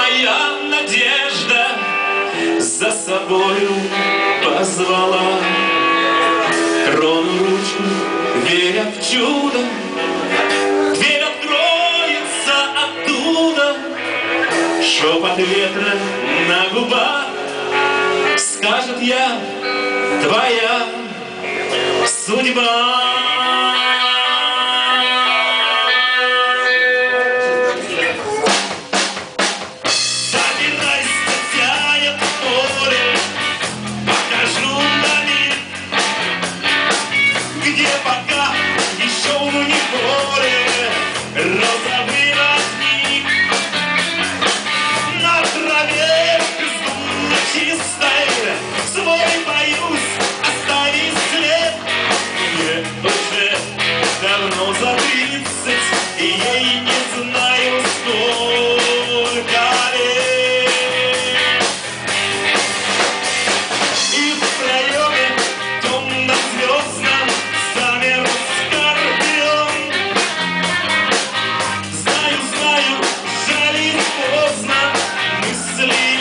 моя надежда за собою позвала. Трону ручку, веря в чудо, дверь откроется оттуда. Шепот ветра на губах скажет: я твоя судьба. Где пока еще не море, розовый родник, на траве бездумно чистой свой боюсь оставить след. Мне уже давно за 30, и ей не знаю сколько лет. И в проеме темно-звездном замер скорпион. Знаю, жалеть поздно, мысли